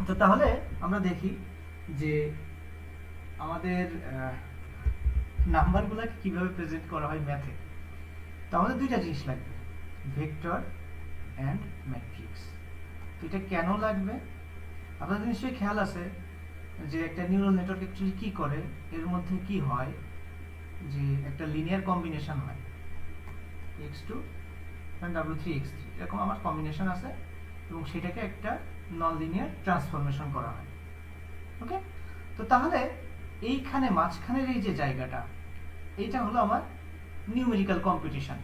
তো তাহলে আমরা দেখি যে আমাদের নাম্বারগুলোকে কিভাবে প্রেজেন্ট করা হয় ম্যাথে। তো আমাদের দুইটা জিনিস লাগবে, ভেক্টর অ্যান্ড ম্যাট্রিক্স। তো এটা কেন লাগবে আপনাদের নিশ্চয়ই খেয়াল আছে যে একটা নিউরাল নেটওয়ার্ক অ্যাকচুয়ালি কি করে, এর মধ্যে কি হয় যে একটা লিনিয়ার কম্বিনেশন হয় x2 and w3 x3 এরকম আমার কম্বিনেশন আছে এবং সেটাকে একটা নন লিনিয়ার ট্রান্সফরমেশন করা হয়। ওকে, তো তাহলে এইখানে মাঝখানের এই যে জায়গাটা, এইটা হলো আমার নিউমেরিক্যাল কম্পিটিশন।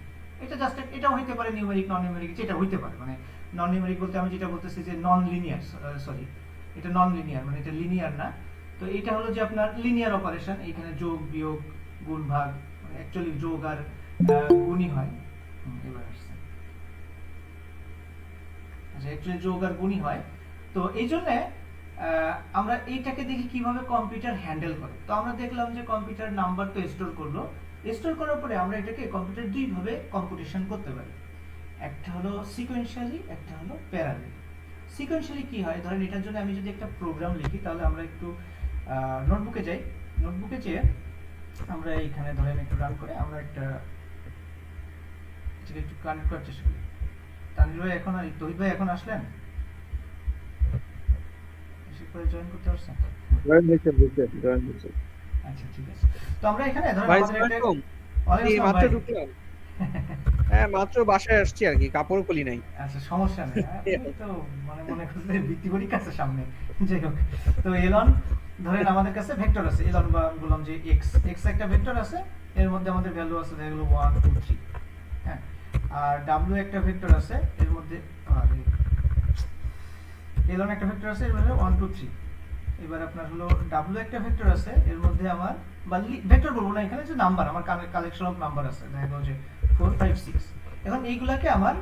এটা জাস্ট এটাও হইতে পারে নিউমেরিক, নন নিউমেরিক, যেটা হইতে পারে। মানে নন নিউমেরিক বলতে আমি যেটা বলতেছি যে নন লিনিয়ার, সরি এটা নন লিনিয়ার, মানে এটা লিনিয়ার না। তো এটা হলো যে আপনার লিনিয়ার অপারেশন, এখানে যোগ বিয়োগ গুণ ভাগ, মানে অ্যাকচুয়ালি যোগ আর গুণই হয়। এবার আসছে, আচ্ছা অ্যাকচুয়ালি যোগ আর গুণই হয়। তো এই জন্য আমরা এইটাকে দেখি কিভাবে কম্পিউটার হ্যান্ডেল করে। তো আমরা দেখলাম যে কম্পিউটার নাম্বার তো স্টোর করলো, স্টোর করার পরে আমরা এটাকে কম্পিউটার দুইভাবে কম্পিউটেশন করতে পারি। একটা হলো সিকোয়েন্সিয়ালি, একটা হলো প্যারালালি। সিকোয়েন্সিয়ালি কি হয়, ধরেন এটার জন্য আমি যদি একটা প্রোগ্রাম লিখি, তাহলে আমরা একটু নোটবুকে যাই। নোটবুকে যেয়ে আমরা এইখানে ধরেন একটু রান করে আমরা একটা এটাকে একটু কানেক্ট করার চেষ্টা করি। তানভীর ভাই এখন আর তহিদ ভাই এখন আসলেন? এসে পরে জয়েন করতে পারছেন? জয়েন হয়েছে। আচ্ছা ঠিক আছে। তো আমরা এখানে ধরেন ভাই আমাদের একটা এই মাত্র ঢুকলাম। হ্যাঁ, মাত্র বাসায় আসছি আর কি, কাপড় খুলি নাই। আচ্ছা সমস্যা নেই, আপনি তো মানে মনে করছেন বৃত্তি পরীক্ষা আছে সামনে। যাই হোক, তো এলন ধরেন আমাদের কাছে ভেক্টর আছে, এলন বা বললাম যে এক্স, এক্স একটা ভেক্টর আছে, এর মধ্যে আমাদের ভ্যালু আছে দেখা গেল 1 2 3। হ্যাঁ, আর ডাব্লিউ একটা ভেক্টর আছে, এর মধ্যে এলন একটা ভেক্টর আছে, এর মধ্যে 1 2 3। এবার আপনার হলো ডাব্লিউ একটা ভেক্টর আছে, এর মধ্যে আমার বা ভেক্টর বলবো না, এখানে যে নাম্বার আমার কালেকশন অফ নাম্বার আছে দেখা গেল যে 4 5 6। এখন এইগুলাকে আমার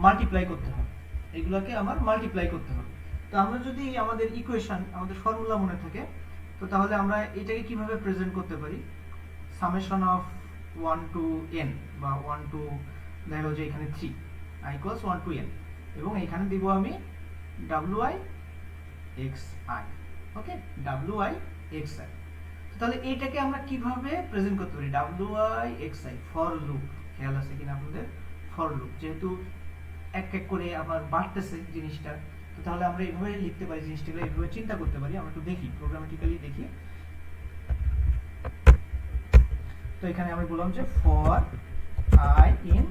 মাল্টিপ্লাই করতে হবে, এইগুলাকে আমার মাল্টিপ্লাই করতে হবে। তো আমরা যদি আমাদের ইকুয়েশন, আমাদের ফর্মুলা মনে থাকে, তো তাহলে আমরা এটাকে কিভাবে প্রেজেন্ট করতে পারি, সামেশন অফ 1 টু n বা 1 টু দেখা গেল যে এখানে 3 i equals 1 to n, এবং এখানে দিব আমি wi xi। ওকে, wi xi। তাহলে এইটাকে আমরা কিভাবে প্রেজেন্ট করতে পারি, wi xi ফর লুপ। খেয়াল আছে কিনা আপনাদের, ফর লুপ যেহেতু এক এক করে আবার বাড়তেছে জিনিসটা, তো তাহলে আমরা এইভাবে লিখতে পারি জিনিসটাকে, এইভাবে চিন্তা করতে পারি। আমরা একটু দেখি, প্রোগ্রামেটিক্যালি দেখি। তো এখানে আমি বললাম যে ফর i in,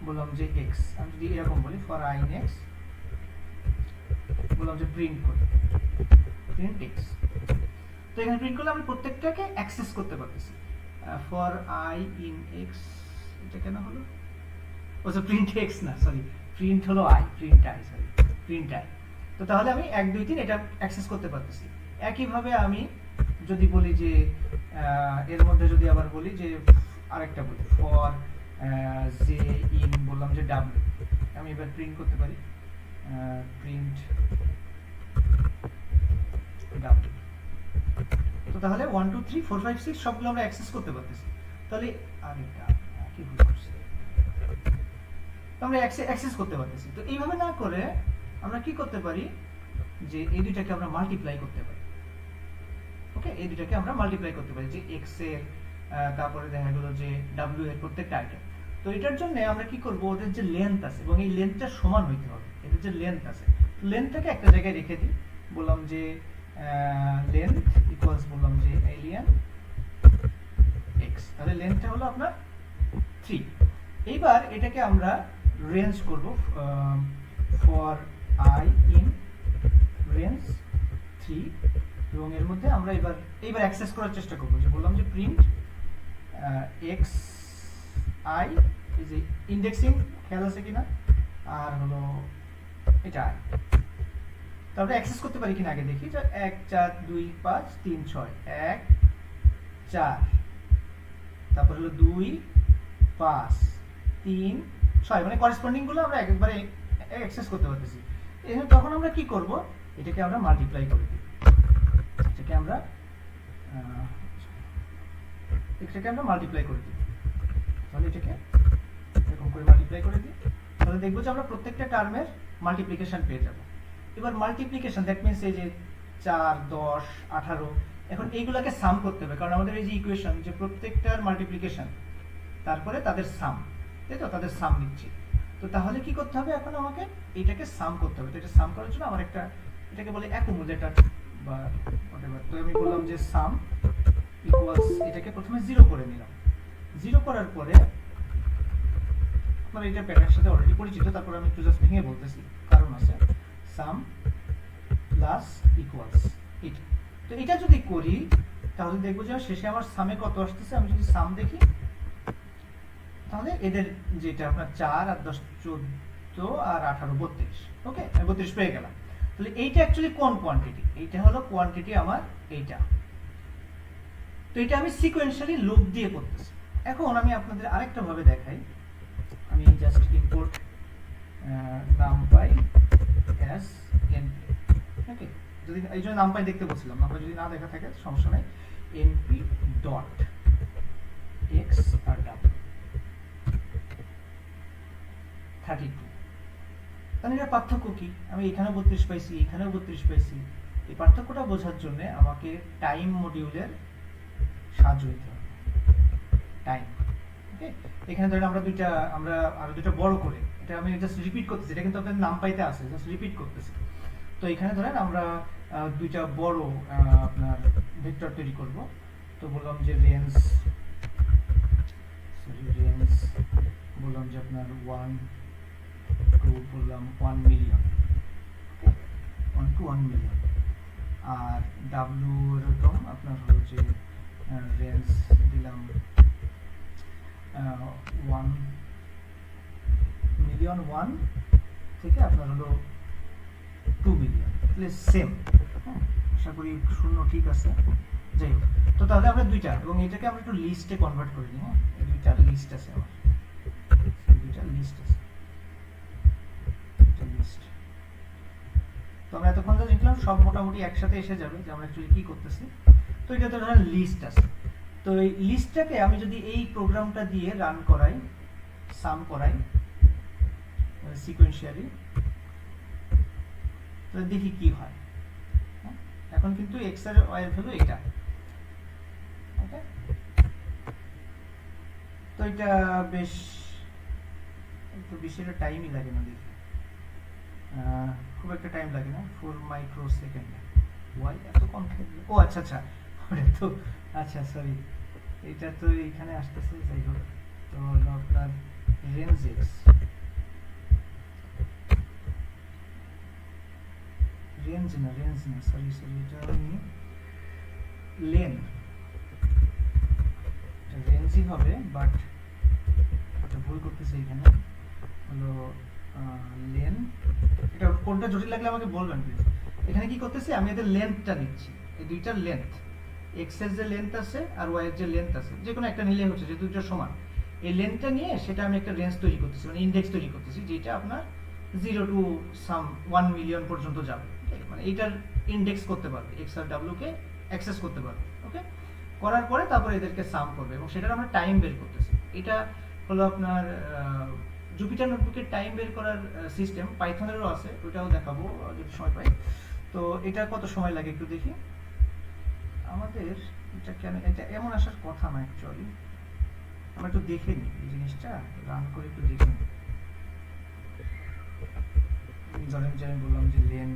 বললাম যে x, আমি যদি এরকম বলি ফর i in x, বললাম যে প্রিন্ট করি প্রিন্ট x। তো এখানে প্রিন্ট করলে আমি প্রত্যেকটাকে অ্যাক্সেস করতে পারতেছি। ফর i in x, এটা কেন হলো, ওটা প্রিন্ট x না, সরি প্রিন্ট হলো i, print i, sorry print i। তো তাহলে আমি 1 2 3 এটা অ্যাক্সেস করতে পারতেছি। একই ভাবে আমি যদি বলি যে এর মধ্যে যদি আবার বলি যে আরেকটা বলি ফর j in, বললাম যে w, আমি এবার প্রিন্ট করতে পারি প্রিন্ট w। তো তাহলে 1 2 3 4 5 6 সবগুলো আমরা অ্যাক্সেস করতে পারতেছি। তাহলে আরেকটা কি ভুল করছি, আমরা অ্যাক্সেস করতে পারতেছি। তো এইভাবে না করে আমরা কি করতে পারি, যে এই দুইটাকে আমরা মাল্টিপ্লাই করতে পারি। ওকে, এই দুইটাকে আমরা মাল্টিপ্লাই করতে পারি, যে x এর তারপরে দেখা গেল যে w এর প্রত্যেকটা আইটেম। তো এটার জন্য আমরা কি করব, ওদের যে লেন্থ আছে এবং এই লেন্থটা সমান হইতে হবে, এদের যে লেন্থ আছে, লেন্থটাকে একটা জায়গায় রেখে দিই, বললাম যে লেন্থ ইকুয়ালস, বললাম যে এলিয়ান x। তাহলে লেন্থটা হলো আপনার 3। এইবার এটাকে আমরা রেঞ্জ করব ফর i in রেঞ্জ 3, এবং এর মধ্যে আমরা এইবার অ্যাক্সেস করার চেষ্টা করব, যে বললাম যে print x i is indexing, খেয়াল আছে কিনা, আর হলো এটা i। তারপরে অ্যাক্সেস করতে পারি কিনা আগে দেখি, যে 1 4 2 5 3 6 1 4, তারপর হলো 2 5 3 6, মানে করেসপন্ডিং গুলো আমরা একবারে অ্যাক্সেস করতে পারতেছি। এখন তখন আমরা কি করব, এটাকে আমরা মাল্টিপ্লাই করে দিই, এটাকে আমরা মাল্টিপ্লাই করে দিই। তাহলে এটাকে এরকম করে মাল্টিপ্লাই করে দিই, তাহলে দেখবো যে আমরা প্রত্যেকটা টার্মের মাল্টিপ্লিকেশন পেয়ে যাব। এবার মাল্টিপ্লিকেশন, দ্যাট মিনস এই যে 4, 10, 18, এখন এইগুলাকে সাম করতে হবে, কারণ আমাদের এই যে ইকুয়েশন যে প্রত্যেকটার মাল্টিপ্লিকেশন তারপরে তাদের সাম, তাই তো, তাদের সাম নিচ্ছি। তো তাহলে কি করতে হবে, এখন আমাকে এটাকে সাম করতে হবে। তো এটা সাম করার জন্য আমার একটা, এটাকে বলে অ্যাকুমুলেটর বা whatever। তো আমি বললাম যে সাম ইকুয়ালস, এটাকে প্রথমে 0 করে নিলাম। 0 করার পরে আপনারা এটা প্যাটার্নের সাথে অলরেডি পরিচিত, তারপর আমি একটু জাস্ট ভেঙে বলতেছি, কারণ আছে সাম প্লাস ইকুয়ালস এটা। তো এটা যদি করি তাহলে দেখবো যে শেষে আমার সামে কত আসতেছে। আমি যদি সাম দেখি তাহলে এদের যেটা আপনার 4 আর 10 14 আর 18 32, ওকে, আমি 32 পেয়ে গেলাম। তাহলে এইটা অ্যাকচুয়ালি কোন কোয়ান্টিটি, এইটা হলো কোয়ান্টিটি আমার এইটা। তো এটা আমি সিকোয়েন্সিয়ালি লুপ দিয়ে করতেছি। এখন আমি আপনাদের আরেকটা ভাবে দেখাই, আমি just import numpy as np, ওকে, যদি এই জন্য numpy দেখতে বলছিলাম, numpy যদি না দেখা থাকে সমস্যা নাই, np ডট x আর w 32। তাহলে এর পার্থক্য কি, আমি এখানেও 32 পাইছি, এখানেও 32 পাইছি। এই পার্থক্যটা বোঝার জন্য আমাকে টাইম মডিউলের সাহায্য নিতে হবে, টাইম, ওকে। এখানে ধরেন আমরা আরো দুইটা বড় করে, এটা আমি জাস্ট রিপিট করতেছি, এটা কিন্তু আপনাদের নাম পাইতে আছে, জাস্ট রিপিট করতেছি। তো এখানে ধরেন আমরা দুইটা বড় আপনার ভেক্টর তৈরি করব। তো বললাম যে রেঞ্জ বললাম যে আপনার 1 2 বললাম 1 মিলিয়ন, 1 to 1 মিলিয়ন। আর ডাব্লিউ এরকম আপনার হলো যে রেঞ্জ দিলাম 1 মিলিয়ন 1 থেকে আপনার হলো 2 মিলিয়ন, তাহলে সেম। আশা করি শূন্য ঠিক আছে, যাই হোক। তো তাহলে আমরা দুইটা, এবং এটাকে আমরা একটু লিস্টে কনভার্ট করে নিই। হ্যাঁ, এই দুইটা লিস্ট আছে আমার, দুইটা লিস্ট আছে, এটা লিস্ট। তো আমরা এতক্ষণ যা দেখলাম সব মোটামুটি একসাথে এসে যাবে যে আমরা অ্যাকচুয়ালি কি করতেছি। তো এটা তো ধরেন লিস্ট আছে। তো এই লিস্টটাকে আমি যদি এই প্রোগ্রামটা দিয়ে রান করাই, সাম করাই সিকোয়েন্সিয়ালি, তাহলে দেখি কি হয়। এখন কিন্তু x এর y এর ভ্যালু এটা, ওকে। তো এটা বেশ একটু বেশি টাইমই লাগে না, দেখি খুব একটা টাইম লাগে না, 4 মাইক্রোসেকেন্ড। y এত কম, ও আচ্ছা আচ্ছা, ওটা তো আচ্ছা সরি, এটা তো এখানে আসতেছে, যাই হোক। তো আপনার রেঞ্জ x, রেঞ্জ না সরি, এটা আমি লেন, রেঞ্জই হবে, বাট এটা ভুল করতেছি, এখানে হলো লেন। এটা কোনটা জটিল লাগলে আমাকে বলবেন প্লিজ। এখানে কি করতেছি, আমি এদের লেন্থটা দিচ্ছি, এই দুইটার লেন্থ, এক্স এর যে লেন্থ আছে আর ওয়াই এর যে লেন্থ আছে, যে কোনো একটা নিলে হচ্ছে, যে দুইটা সমান। এই লেন্থটা নিয়ে সেটা আমি একটা রেঞ্জ তৈরি করতেছি, মানে ইনডেক্স তৈরি করতেছি, যেটা আপনার 0 to some 1 মিলিয়ন পর্যন্ত যাবে, মানে এইটার ইনডেক্স করতে পারবে, এক্স আর ডাব্লিউ কে অ্যাক্সেস করতে পারবে, ওকে। করার পরে তারপরে এদেরকে সাম করবে, এবং সেটার আমরা টাইম বের করতেছি। এটা হলো আপনার জুপিটার নোটবুকের টাইম বের করার সিস্টেম, পাইথনেরও আছে, ওটাও দেখাবো যদি সময় পাই। তো এটা কত সময় লাগে একটু দেখি। আমাদের এটা কেন, এটা এমন আসার কথা না অ্যাকচুয়ালি, আমরা একটু দেখে নিই এই জিনিসটা, রান করে একটু দেখে নিই। ধরেন যে আমি বললাম যে লেন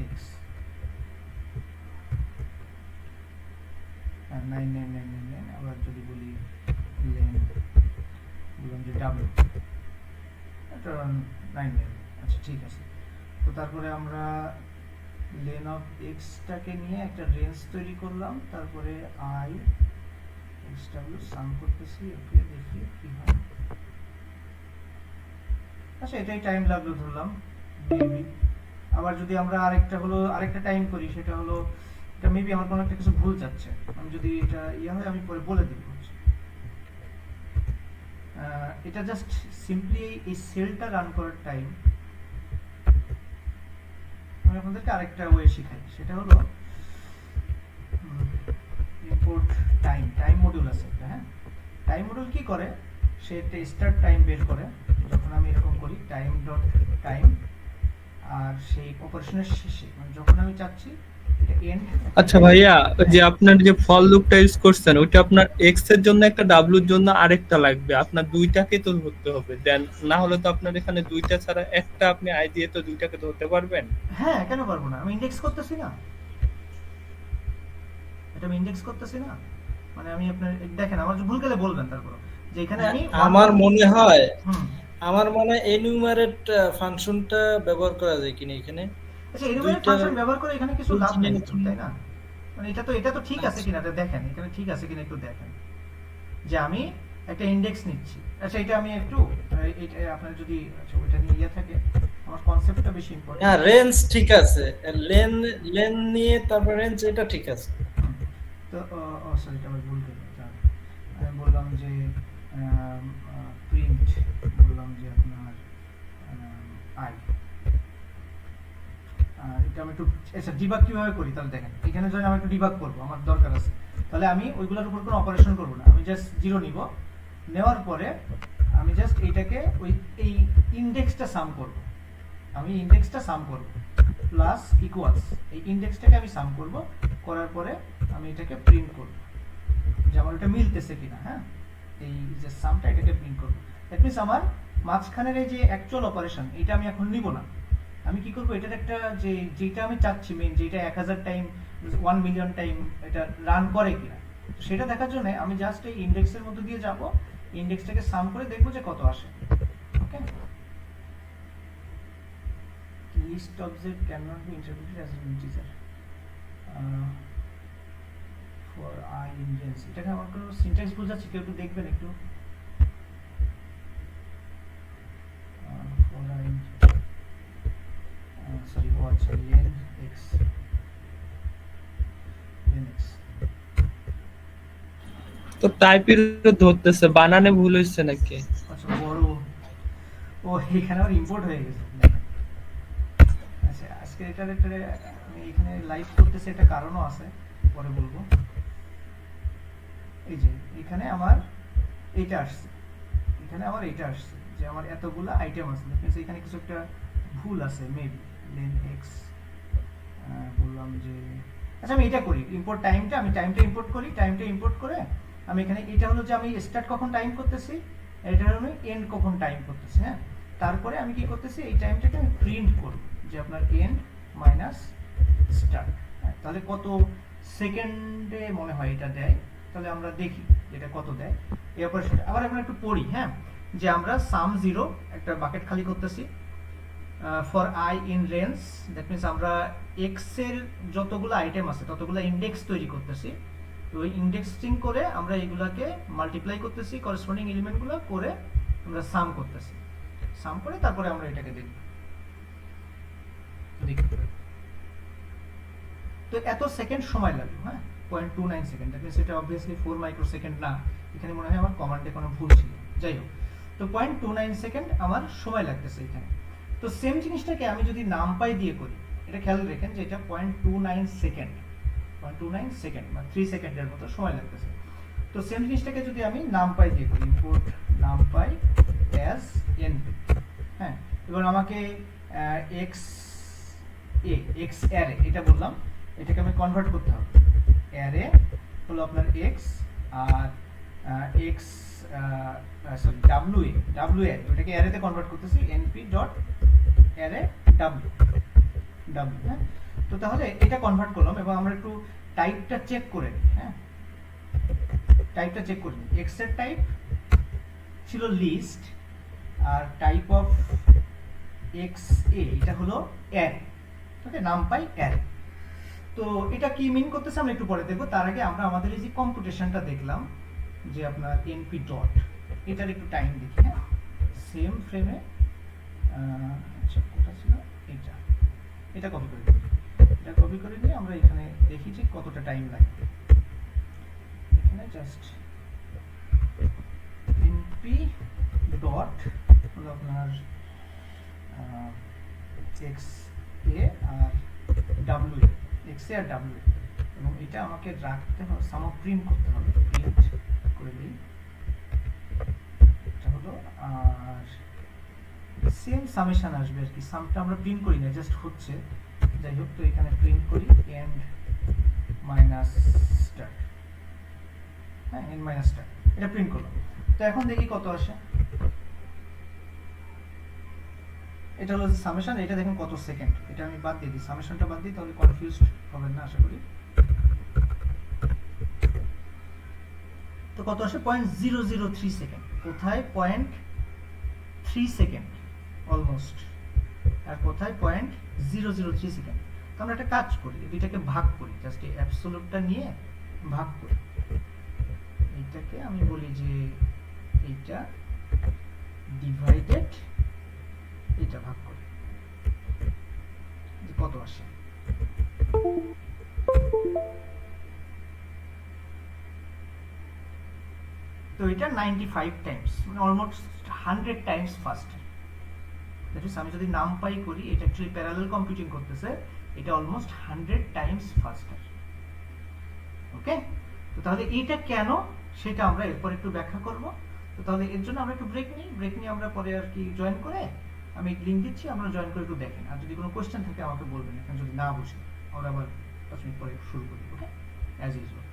এক্স 9999, আবার যদি বলি লেন, বললাম যে ডাব্লিউ, এটা 99, আচ্ছা ঠিক আছে। তো তারপরে আমরা লেন অফ এক্সটাকে নিয়ে একটা রেঞ্জ তৈরি করলাম, তারপরে আই এক্স ডাব্লিউ সাম করতেছি, ওকে, দেখি কি হয়। আচ্ছা এটাই টাইম লাগলো ধরলাম মেবি। আবার যদি আমরা আরেকটা টাইম করি, সেটা হলো, এটা মেবি আমার কোনো একটা কিছু ভুল যাচ্ছে, আমি যদি এটা হয় আমি পরে বলে দিব। এটা জাস্ট সিম্পলি এই সেলটা রান করার টাইম। আমি আপনাদেরকে আরেকটা ওয়ে শিখাই, সেটা হলো ইম্পোর্ট টাইম মডিউল আছে একটা, হ্যাঁ। টাইম মডিউল কি করে, সে একটা স্টার্ট টাইম বের করে, যখন আমি এরকম করি টাইম ডট টাইম, আর সেই অপারেশনের শেষে মানে যখন আমি চাচ্ছি এটা এন্ড। আচ্ছা ভাইয়া, ওই যে আপনার যে ফল লুপটা ইউজ করছেন ওইটা আপনার এক্স এর জন্য একটা ডাব্লুর জন্য আরেকটা লাগবে, আপনার দুইটাকে তো ধরতে হবে দেন, না হলে তো আপনার এখানে দুইটা ছাড়া একটা আপনি আই দিয়ে তো দুইটাকে ধরতে পারবেন। হ্যাঁ কেন পারবো না, আমি ইন্ডেক্স করতেছি না, এটা আমি ইন্ডেক্স করতেছি না, মানে আমি আপনার দেখেন আমার ভুল গেলে বলবেন তারপর যে এখানে আমি আমার মনে হয় হুম এনুমারেট ফাংশনটা ব্যবহার করা যায় কিনা এখানে। আচ্ছা এনিমেট দুইটা ফাংশন ব্যবহার করে এখানে কিছু লাভ নেই তো, দুইটা তাই না? মানে এটা তো ঠিক আছে আচ্ছা। কিনা এটা দেখেন, এখানে ঠিক আছে কিনা একটু দেখেন যে আমি একটা ইন্ডেক্স নিচ্ছি। আচ্ছা এটা আমি একটু এটা আপনার যদি আচ্ছা ওইটা নিয়ে ইয়ে থাকে, আমার কনসেপ্টটা বেশি না ইম্পর্টেন্ট। রেঞ্জ ঠিক আছে, লেন লেন নিয়ে তারপর রেঞ্জ এটা ঠিক আছে। তো সরি এটা আমি ভুল করলাম, আমি বললাম যে প্রিন্ট, বললাম যে আপনার আই, আর এটা আমি একটু আচ্ছা ডিবাগ কিভাবে করি তাহলে দেখেন, এখানে যদি আমি একটু ডিবাগ করব আমার দরকার আছে, তাহলে আমি ওইগুলোর উপর কোনো অপারেশন করব না, আমি জাস্ট জিরো নিব, নেওয়ার পরে আমি জাস্ট এইটাকে ওই এই ইন্ডেক্সটা সাম করব, আমি ইন্ডেক্সটা সাম করব প্লাস ইকুয়ালস, এই ইন্ডেক্সটাকে আমি সাম করব, করার পরে আমি এটাকে প্রিন্ট করব যে আমার এটা মিলতেছে কিনা। হ্যাঁ এই যে সামটা এটাকে প্রিন্ট করব, দ্যাট মিন্স আমার মাঝখানের এই যে অ্যাকচুয়াল অপারেশন এটা আমি এখন নিব না, আমি কি করব এটার একটা যে যেটা আমি চাচ্ছি মেইন যেটা 1000 টাইম 1 মিলিয়ন টাইম এটা রান করে কিনা সেটা দেখার জন্য আমি জাস্ট এই ইন্ডেক্সের মধ্যে দিয়ে যাব, ইন্ডেক্সটাকে সাম করে দেখব যে কত আসে। Okay, list object can not be interpreted as an integer for I in range, এটাকে আমার কোনো সিনট্যাক্স ভুল যাচ্ছে, কেউ একটু দেখবেন একটু for I sorry what's len x len x তো টাইপের ধরতেছে, বানানে ভুল হয়েছে নাকি? আচ্ছা বড় ও এখানে আবার ইম্পোর্ট হয়ে গেছে। আচ্ছা আজকে এটা আমি এখানে লাইভ করতেছি, একটা কারণও আছে পরে বলবো। এই যে এখানে আমার এটা আসছে, এখানে আমার এটা আসছে যে আমার এতগুলা আইটেম আছে, মিন্স এখানে কিছু একটা ভুল আছে মেবি len x বললাম যে আচ্ছা আমি এটা করি ইম্পোর্ট টাইমটা, আমি টাইমটা ইম্পোর্ট করি, টাইমটা ইম্পোর্ট করে আমি এখানে এটা হলো যে আমি স্টার্ট কখন টাইম করতেছি, এটা হলো আমি এন্ড কখন টাইম করতেছি। হ্যাঁ তারপরে আমি কি করতেছি এই টাইমটাকে আমি প্রিন্ট করব যে আপনার এন্ড মাইনাস স্টার্ট, তাহলে কত সেকেন্ডে মনে হয় এটা দেয়, তাহলে আমরা দেখি এটা কত দেয় এই অপারেশনটা। আবার আমরা একটু পড়ি, হ্যাঁ যে আমরা সাম জিরো একটা বাকেট খালি করতেছি for I in range, that means আমরা এক্স এর যতগুলো আইটেম আছে ততগুলো ইন্ডেক্স তৈরি করতেছি, তো ওই ইন্ডেক্সিং করে আমরা এগুলাকে মাল্টিপ্লাই করতেছি করেসপন্ডিং এলিমেন্টগুলো করে আমরা সাম করতেছি, সাম করে তারপরে আমরা এটাকে দেখব। তো এত সেকেন্ড সময় লাগবে, হ্যাঁ 0.29 সেকেন্ড, দ্যাট মিন্স এটা অবভিয়াসলি 4 মাইক্রোসেকেন্ড না, এখানে মনে হয় আমার কমান্ডে কোনো ভুল ছিল, যাই হোক তো 0.29 সেকেন্ড আমার সময় লাগতেছে এখানে। তো সেম জিনিসটাকে আমি যদি নামপাই দিয়ে করি, এটা খেয়াল রাখেন যে এটা 0.29 সেকেন্ড, 0.29 সেকেন্ড বা 3 সেকেন্ডের মতো সময় লাগতেছে। তো সেম জিনিসটাকে যদি আমি নামপাই দিয়ে করি, ইম্পোর্ট নামপাই অ্যাজ এনপি, হ্যাঁ এবার আমাকে এক্স এক্স অ্যারে এটা বললাম, এটাকে আমি কনভার্ট করতে হবে, অ্যারে হলো আপনার এক্স আর এক্স সরি ডাব্লিউ এ ওটাকে অ্যারেতে কনভার্ট করতেছি এনপি ডট অ্যারে ডাব্লিউ, হ্যাঁ তো তাহলে এটা কনভার্ট করলাম এবং আমরা একটু টাইপটা চেক করে নিই। হ্যাঁ টাইপটা চেক করে নিই, এক্স এর টাইপ ছিল লিস্ট আর টাইপ অফ এক্স এ এটা হলো অ্যারে, ওকে নামপাই অ্যারে। তো এটা কি মিন করতেছে আমরা একটু পরে দেখব, তার আগে আমরা আমাদের এই যে কম্পিউটেশনটা দেখলাম যে আপনার এনপি ডট, এটার একটু টাইম দেখি। হ্যাঁ সেম ফ্রেমে আচ্ছা কোথা ছিল এটা কপি করে দিই, এটা কপি করে নিয়ে আমরা এখানে দেখি যে কতটা টাইম লাগে, এখানে জাস্ট এনপি ডট হলো আপনার এক্স এ আর ডাব্লিউ এক্স এ আর ডাব্লিউ, এবং এটা আমাকে রাখতে হবে সাম প্রিন্ট করতে হবে, প্রিন্ট করে দিই এটা হলো, আর সেম সামেশন আসবে আর কি, সামটা আমরা প্রিন্ট করি না, জাস্ট হচ্ছে। যাই হোক, তো এখানে প্রিন্ট করি এন্ড মাইনাস স্টার, হ্যাঁ এন্ড মাইনাস স্টার, এটা প্রিন্ট করলাম। তো এখন দেখি কত আসে। এটা হলো সামেশন, এটা দেখুন কত সেকেন্ড, এটা আমি বাদ দিয়ে দিই, সামেশনটা বাদ দিই, তাহলে কনফিউজড হবেন না আশা করি। তো কত আসে, 0.003 সেকেন্ড। কোথায় 0.3 সেকেন্ড অলমোস্ট, আর কোথায় 0.003 সেকেন্ড। তো আমরা একটা কাজ করি, এই দুইটাকে ভাগ করি, জাস্ট এই অ্যাবসোলুটটা নিয়ে ভাগ করি। এইটাকে আমি বলি যে এইটা ডিভাইডেড এটা ভাগ করি, যে কত আসে। তো এটা 95 টাইমস, মানে অলমোস্ট 100 টাইমস ফাস্টার। দ্যাট ইজ, আমি যদি নামপাই করি, এটা অ্যাকচুয়ালি প্যারালাল কম্পিউটিং করতেছে, এটা অলমোস্ট 100 টাইমস ফাস্টার। ওকে, তো তাহলে এটা কেন সেটা আমরা এরপর একটু ব্যাখ্যা করব। তো তাহলে এর জন্য আমরা একটু ব্রেক নিয়ে আমরা পরে আর কি জয়েন করে, আমি লিংক দিচ্ছি, আমরা জয়েন করে একটু দেখেন। আর যদি কোনো কোশ্চেন থাকে আমাকে বলবেন, এখন যদি না বুঝি আমরা আবার 5 মিনিট পরে শুরু করি। ওকে, অ্যাজ ইউজুয়াল।